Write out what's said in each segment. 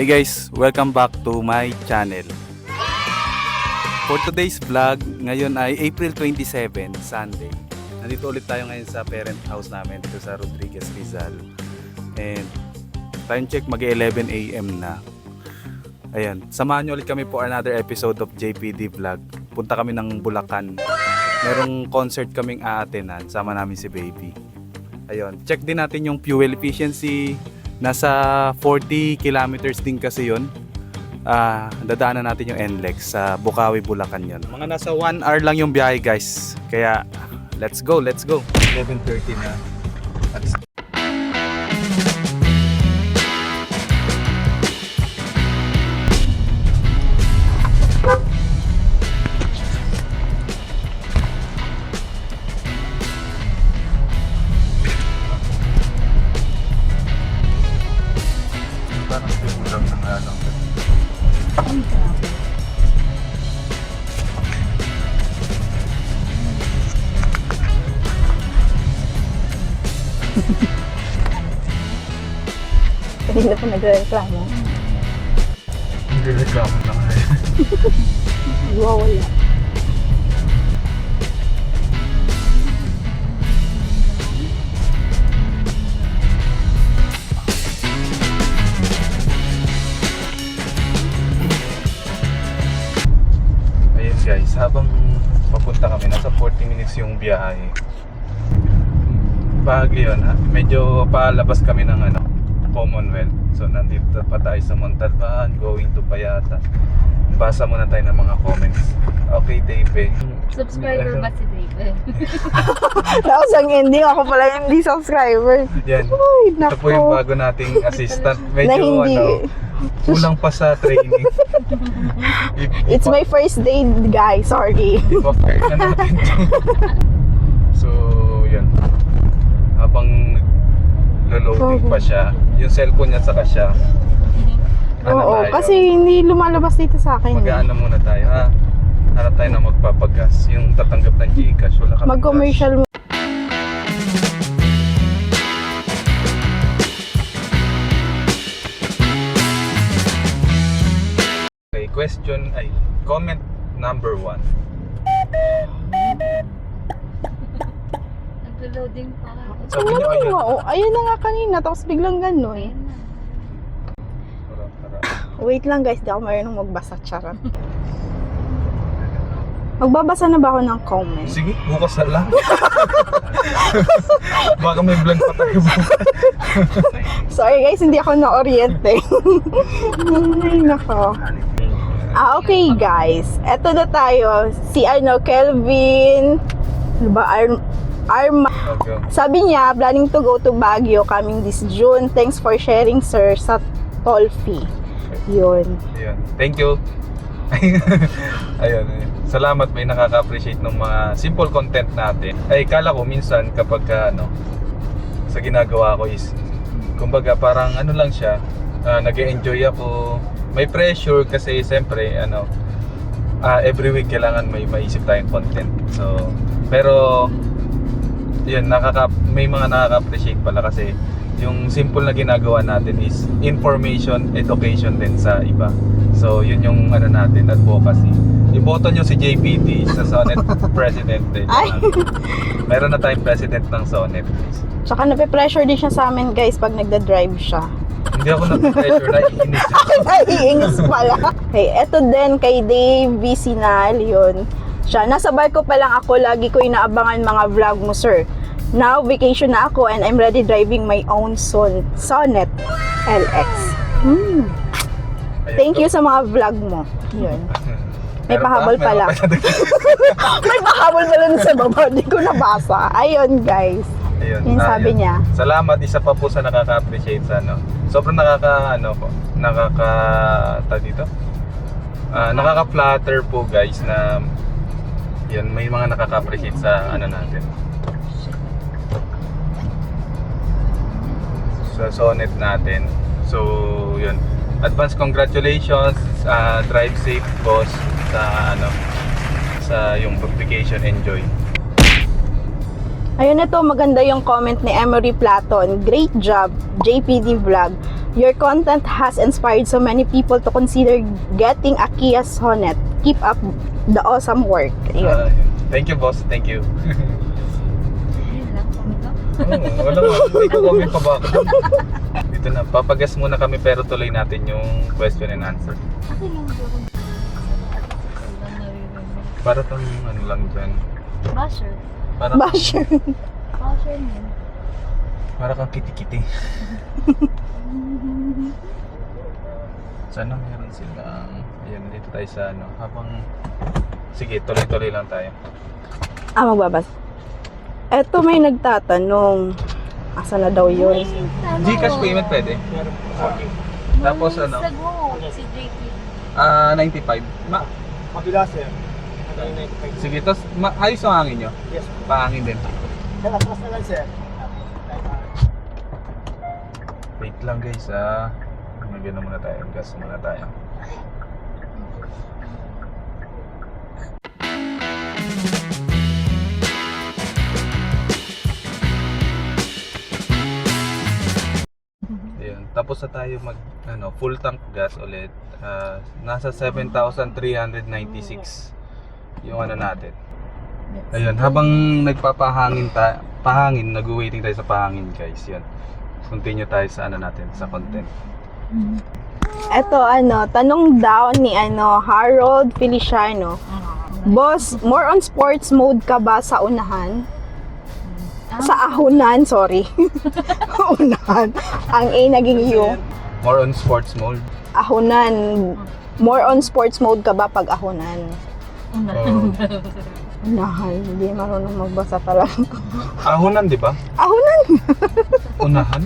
Hey guys, welcome back to my channel. For today's vlog, ngayon ay April 27, Sunday. Nandito ulit tayo ngayon sa parent house namin dito sa Rodriguez, Rizal. And time check, mag-11 AM na. Ayan, samahan nyo ulit kami for another episode of JPD Vlog. Punta kami ng Bulacan. Merong concert kaming aatenan, sama namin si Baby. Ayun, check din natin yung fuel efficiency. Nasa 40 kilometers din kasi yun. Dadaanan natin yung NLEX sa Bukawi, Bulacan yun. Mga nasa 1 hour lang yung biyahe guys. Kaya let's go, let's go. 11:30 na. Parang simulang ng alam. Hindi na po nagre-reklamo. Nagre-reklamo na nga eh. Wala. Ayun guys, habang papunta kami, nasa 40 minutes yung biyahe. Bahagi yun ha, medyo palabas kami ng Commonwealth. So nandito pa tayo sa Montalban, going to Payata. Basa muna tayo ng mga comments. Okay Dave. Subscriber ba si Dave? Tapos ang ending, ako pala yung hindi subscriber. Yan, Uy, ito naku. po yung bago nating assistant. Na Medyo hindi. kulang pa sa training. It's my first day, guys. Sorry. I-offer na natin to. So, yan. Habang loading pa siya, yung cellphone niya saka siya. Oo, tayo? kasi hindi lumalabas dito sa akin. Mag-ano muna tayo ha. Hanap tayo na magpapagas. Yung tatanggap ng Gcash. Wala kami Mag-commercial. Okay, comment number 1. Nag-loading pa. Sabi niyo ayun. Oo, ayun na nga kanina. Tapos biglang ganun. Ayun na. Wait lang guys, di ako marunong magbasa. Charot. Magbabasa na ba ako ng comment? Sige, bukas na lang. Baka may vlog pa tayo bukas. Sorry guys, hindi ako na-oriente. Ay, nako. Okay guys, eto na tayo. Si Kelvin, ano ba, Arma. Okay. Sabi niya, planning to go to Baguio coming this June. Thanks for sharing sir sa toll fee. Yun. Ayun. Thank you. Ayun. Salamat, may nakaka-appreciate ng mga simple content natin. Ay, kala ko minsan kapag sa ginagawa ko is kumbaga parang lang siya, nag-enjoy ako. May pressure kasi siyempre every week kailangan may maisip tayong content. So, pero yun, may mga nakaka-appreciate pala kasi yung simple na ginagawa natin is information, education din sa iba. So, yun yung natin, advocacy. Iboto nyo si JPD sa Sonet President din. Ay! Meron na tayong President ng Sonet. Tsaka nape-pressure din siya sa amin guys pag nagda-drive siya. Hindi ako na-pressure, naiinis. Naiingis pala. Okay, eto din kay Dave Vicinal, yun. Siya, nasa barko pa lang ako, lagi ko inaabangan mga vlog mo sir. Now, vacation na ako and I'm ready driving my own Sonet LX. Thank you sa mga vlog mo. Yun. May pahabol pala. May pahabol pala dun sa baba. Hindi ko nabasa. Ayun guys. Ayun, Yung sabi niya. Salamat, isa pa po sa nakaka-appreciate sa sobrang nakaka-flatter po guys na yun, may mga nakaka-appreciate sa natin. Sa Sonet natin. So, yun. Advance congratulations, drive safe boss sa yung vacation, enjoy. Ayun, ito maganda yung comment ni Emery Platon. Great job, JPD Vlog. Your content has inspired so many people to consider getting a Kia Sonet. Keep up the awesome work. Ayun. Thank you, boss. Thank you. Ayun lang, comment lang. Wala nga. May comment pa ba ako? Dito na. Papagas muna kami pero tuloy natin yung question and answer. Okay lang bro. Para tong ano lang dyan. Basher. Para Basher. Basher niya. Para kang kiti-kiti. Sana meron silang... Ayan, dito tayo sa ano. Habang... Sige, tuloy-tuloy lang tayo. Magbabas. Eto may nagtatanong. Asa na daw yun? Gcash payment pwede? Tapos ano? Sa mo, si JT. 95. Kabila sir. Sige, tapos ayos ang hangin nyo? Yes. Pahangin din. Dalas na lang sir. Wait lang guys Magano muna tayo. Gas muna tayo. Ayun. Tapos na tayo mag full tank gas ulit. Nasa 7,396 yung ano natin. Ayun, habang nagpapahangin pahangin, nag-waiting tayo sa pahangin guys. Yan. Continue tayo sa ano natin, sa content. Eto tanong daw ni Harold Feliciano. Boss, more on sports mode ka ba sa unahan? Sa ahunan, sorry. Unahan. Ang A naging U. More on sports mode. Ahunan. More on sports mode ka ba pag ahunan? Oh. Unahan. Hindi marunong magbasa talaga. Ahunan, di ba? Ahunan. Unahan?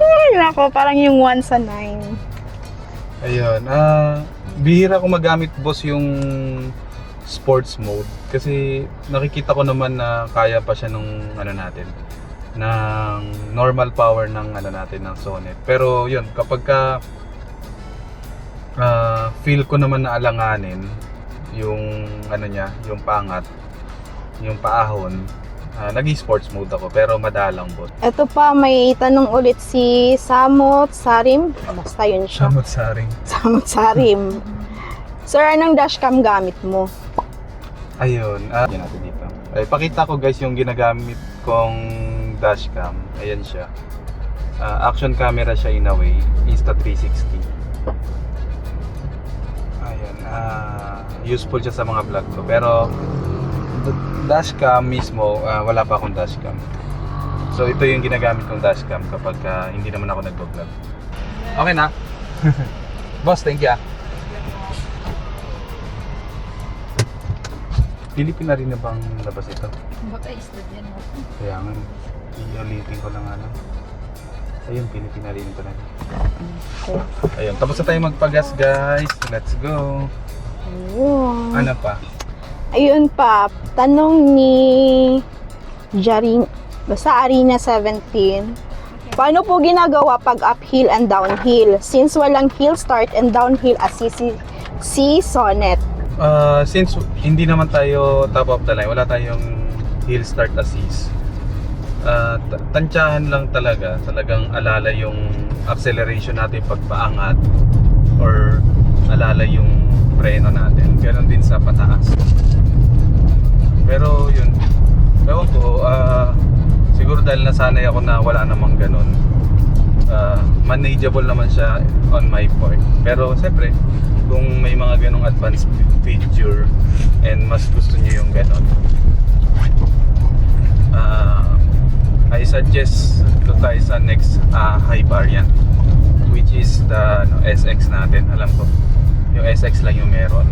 Ay, nako, parang yung 1 sa 9. Ayun. Bihira ko magamit boss yung sports mode kasi nakikita ko naman na kaya pa siya nung ano natin ng normal power ng ano natin ng Sonet. Pero yun, kapag ka feel ko naman na alanganin yung ano niya, yung pangat, yung paahon, nag-sports mode ako pero madalang bot. Ito pa, may tanong ulit si Samot Sarim. Basta yun siya. Samot-saring. Samot Sarim. Sir, anong dashcam gamit mo? Ayun, yan natin dito. Ay, pakita ko guys yung ginagamit kong dashcam. Ayan siya. Action camera siya in a way. Insta360. Ayan. Useful siya sa mga vlog ko. Pero dashcam mismo, wala pa akong dashcam. So ito yung ginagamit kong dashcam kapag hindi naman ako nag-vlog. Okay na. Boss, thank you. Pilipina rin na bang labas ito? Baka isdad yan mo. Kaya nga, iulitin ko lang Ayun, Pilipina rin talaga. Ayun, tapos na tayo magpagas guys. Let's go. Ayun. Ano pa? Ayun pa, tanong ni Jarin, basta Arena 17. Paano po ginagawa pag uphill and downhill? Since walang hill start and downhill assist si Sonet. Since hindi naman tayo top of the line, wala tayong hill start assist. Tansyahan lang talagang alala yung acceleration natin pagpaangat or alala yung preno natin. Ganon din sa pataas. Pero yun, ewan ko, siguro dahil nasanay ako na wala namang ganon. Manageable naman siya on my part. Pero siyempre, kung may mga ganong advanced feature and mas gusto niyo yung ganon, I suggest to tayo sa next high variant, which is the SX natin. Alam ko, yung SX lang yung meron.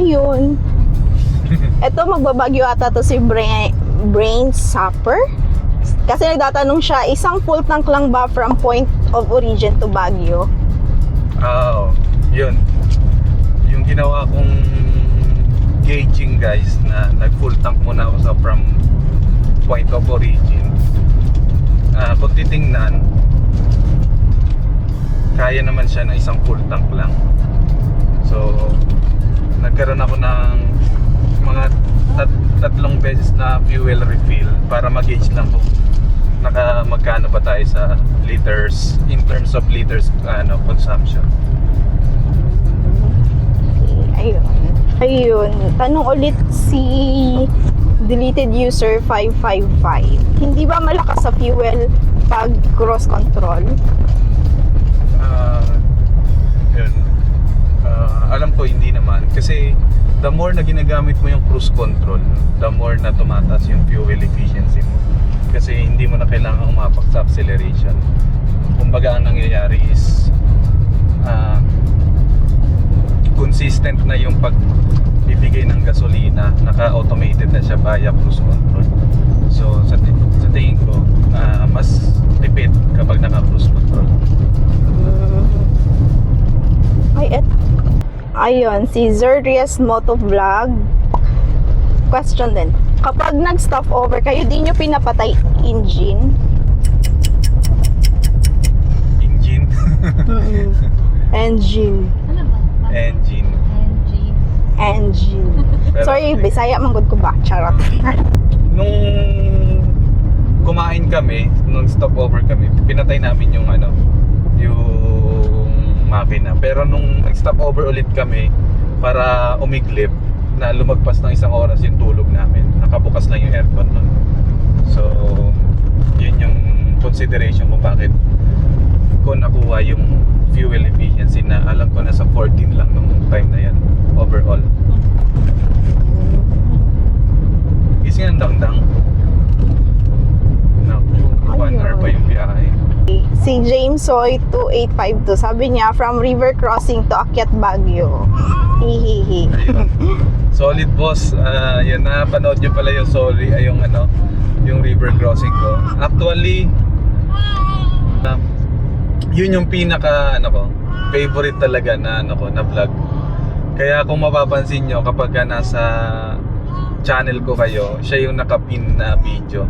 Ayun. Ito, magbabagyo ata to si Brain Sapper. Kasi nagtatanong siya, isang full tank lang ba from point of origin to Baguio? Yun. Yung ginawa kong gauging guys, na nag full tank muna ako sa from point of origin. Kung titingnan, kaya naman siya ng isang full tank lang. So nagkaroon ako ng mga tatlong beses na fuel refill para mag-gauge lang kung magkano ba tayo sa liters in terms of liters consumption. Ayun, tanong ulit si deleted user 555. Hindi ba malakas sa fuel pag cross control? Yun. Alam ko hindi naman kasi the more na ginagamit mo yung cruise control, the more na tumataas yung fuel efficiency mo. Kasi hindi mo na kailangang umapak sa acceleration. Kumbaga ang nangyayari is consistent na yung pagbibigay ng gasolina, naka-automated na siya via cruise control. So sa tingin ko, mas tipid kapag naka-cruise control. Ayun, si Zerrius Motovlog. Question din. Kapag nag-stop over kayo, di nyo pinapatay engine? Engine? Engine. Ano ba? Engine. Engine. Pero- Sorry, Bisaya manggod ko ba? Charot. Nung kumain kami, nung stopover kami, pinatay namin yung yung makina. Pero nung nag-stopover ulit kami para umiglip, na lumagpas ng 1 oras yung tulog namin, nakabukas lang yung aircon nun. So yun yung consideration kung bakit ko nakuha yung fuel efficiency na alam ko nasa 14 lang nung time na yan overall. Kasi ang dangdang. Naku, 1 hour pa yung biyahe. Si James Soy 2852, sabi niya, from river crossing to Akyat Baguio. Hihihi. Ayun. Solid boss. Yan na, panood nyo pala yung yung river crossing ko. Actually, yun yung pinaka favorite talaga na na vlog. Kaya kung mapapansin nyo kapag nasa channel ko kayo, siya yung nakapin na video.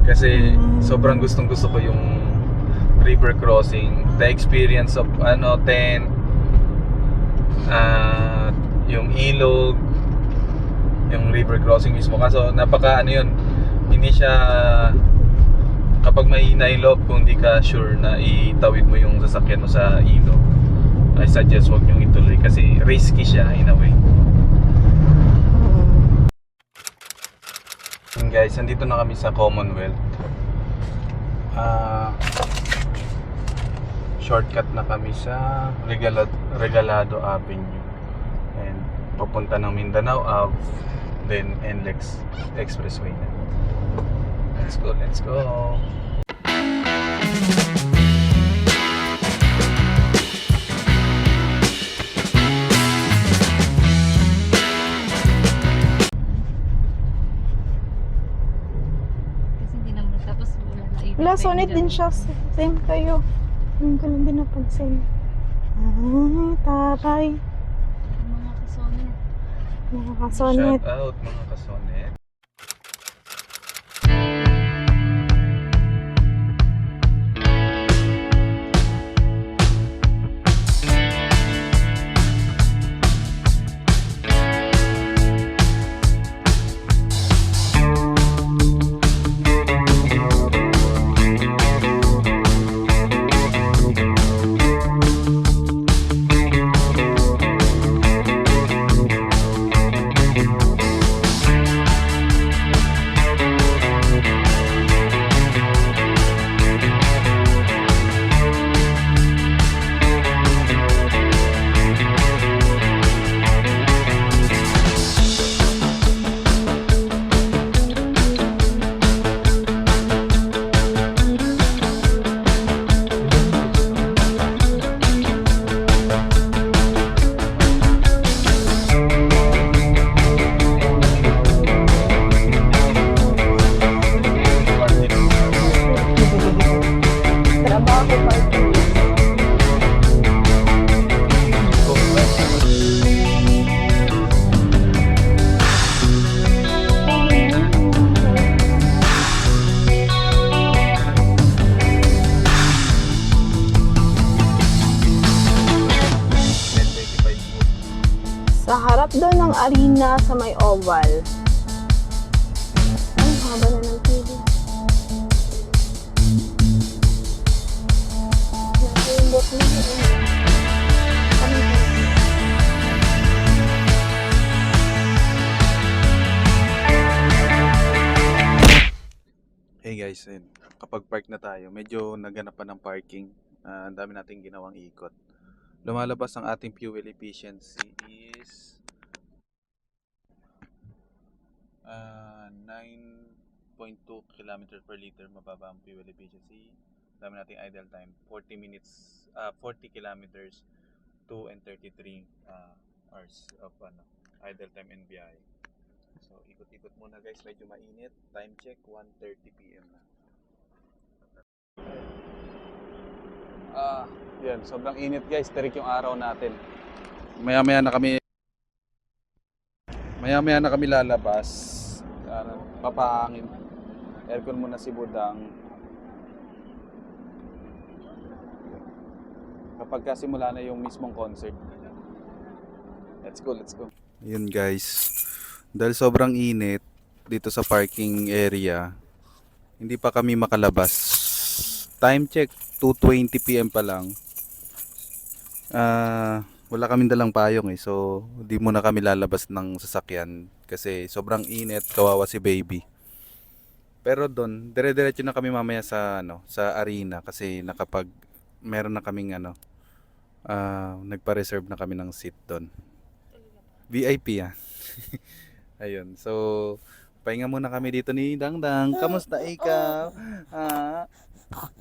Kasi sobrang gustong gusto ko yung river crossing, the experience of tent, yung ilog, yung river crossing mismo. Kaso napaka yun, hindi siya, kapag may nailog, kung di ka sure na itawid mo yung sasakyan mo sa ilog, I suggest wag nyong ituloy kasi risky siya in a way. And guys, nandito na kami sa Commonwealth. Shortcut na kami sa Regalado Avenue and papunta ng Mindanao Ave, then NLEX Expressway na. Let's go. Kasi hindi naman tapos wala na ibig. Wala, sonnet din siya. Same kayo. Hindi ko lang din napansin. Tatay. Mga kasonet. Mga kasonnet. Shout out mga kasonet. Trabaho pa. Sa harap daw ng arena sa may oval, Haba na ng pili. Naimbot mo yun. Kami po. Hey guys, ayun. Kapag park na tayo, medyo naganap pa ng parking. Ang dami nating ginawang ikot. Lumalabas ang ating fuel efficiency is 9.2 km per liter. Mababa ang fuel efficiency. Dami nating idle time 40 minutes, 40 kilometers 2 and 33 hours of idle time and biyahe. So ikot-ikot muna guys, medyo mainit. Time check 1:30 PM na. Yan, sobrang init guys, terik yung araw natin. Maya-maya na kami lalabas. Papahangin. Aircon muna si Budang. Kapag kasimula na yung mismong concert. Let's go. Yun guys. Dahil sobrang init dito sa parking area, hindi pa kami makalabas. Time check 2:20 PM pa lang. Wala kaming dalang payong so di muna kami lalabas ng sasakyan kasi sobrang init, kawawa si baby. Pero doon, dire-diretso na kami mamaya sa sa arena kasi meron na kaming nagpa-reserve na kami ng seat doon. VIP yan. Ayun. So, pahinga muna kami dito ni Dangdang. Kamusta ikaw?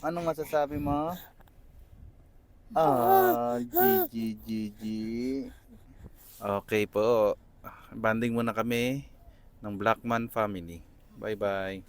Anong masasabi mo? GG. Okay po. Banding muna kami ng Blackman family. Bye-bye.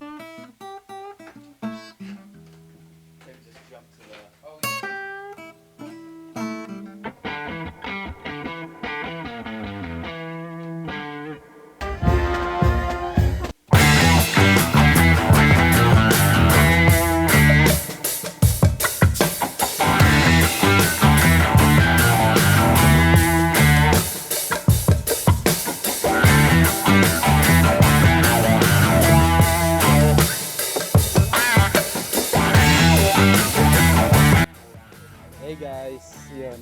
Hey guys, yun.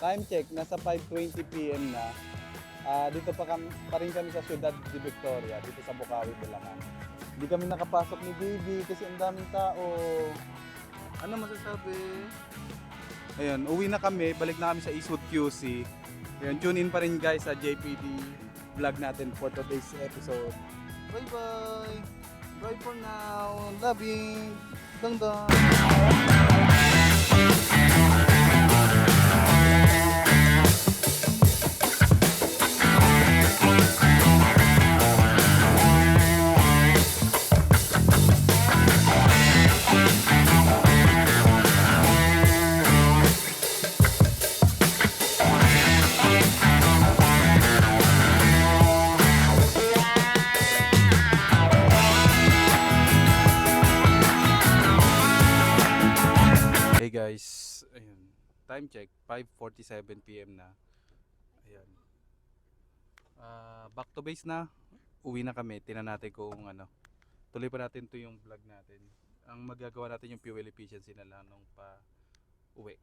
Time check, nasa 5:20 PM na. Dito pa rin kami sa Ciudad de Victoria, dito sa Bukawi, Bulacan. Hindi kami nakapasok ni Baby kasi ang daming tao. Ano masasabi? Ayun, uwi na kami, balik na kami sa Eastwood QC. Ayun, tune in pa rin guys sa JPD vlog natin for today's episode. Bye bye! Bye for now! Love you! Dang. Hey guys, ayun. Time check 5:47 PM na. Ayan. Back to base na. Uwi na kami. Tingnan natin kung tuloy pa natin 'to yung vlog natin. Ang magagawa natin yung fuel efficiency na lang nung pa uwi.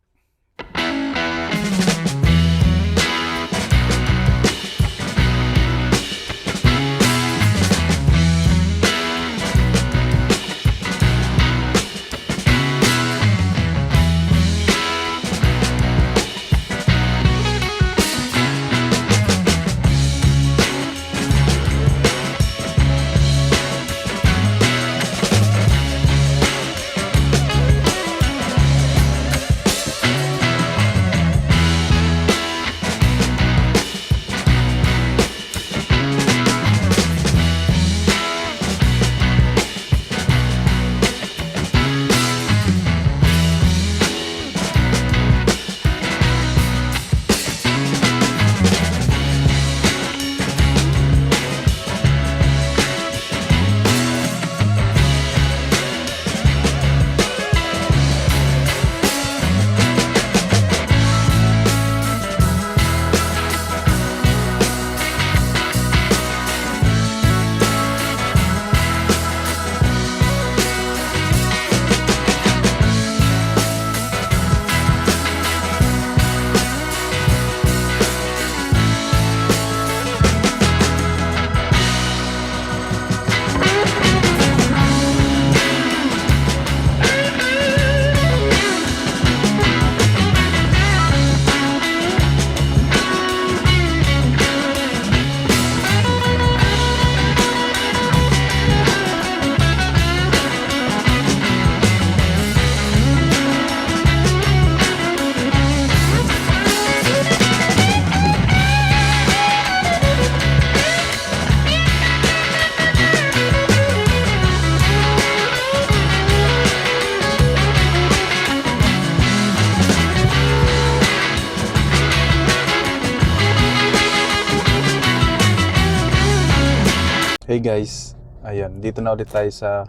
Hey guys, ayan, dito na ulit tayo sa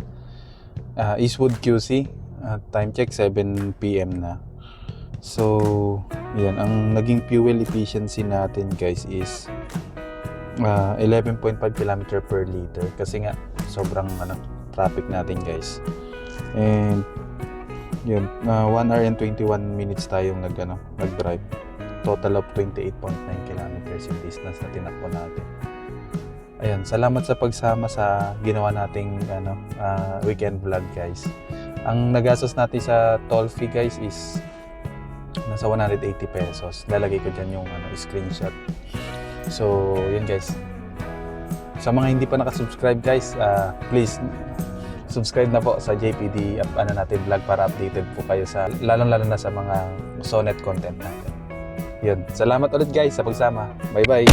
Eastwood QC. Time check 7 PM na. So, ayan, ang naging fuel efficiency natin guys is 11.5 km per liter kasi nga sobrang traffic natin guys. And yun, 1 hour and 21 minutes tayong nag-drive. Total of 28.9 kilometers yung distance na tinakbo natin. Ayan, salamat sa pagsama sa ginawa nating weekend vlog guys. Ang nagastos natin sa toll fee guys is nasa 180 pesos. Lalagay ko dyan yung screenshot. So, yun guys. Sa mga hindi pa nakasubscribe guys, please subscribe na po sa JPD natin vlog para updated po kayo sa lalong-lalo na sa mga Sonet content natin. Yun. Salamat ulit guys sa pagsama. Bye-bye.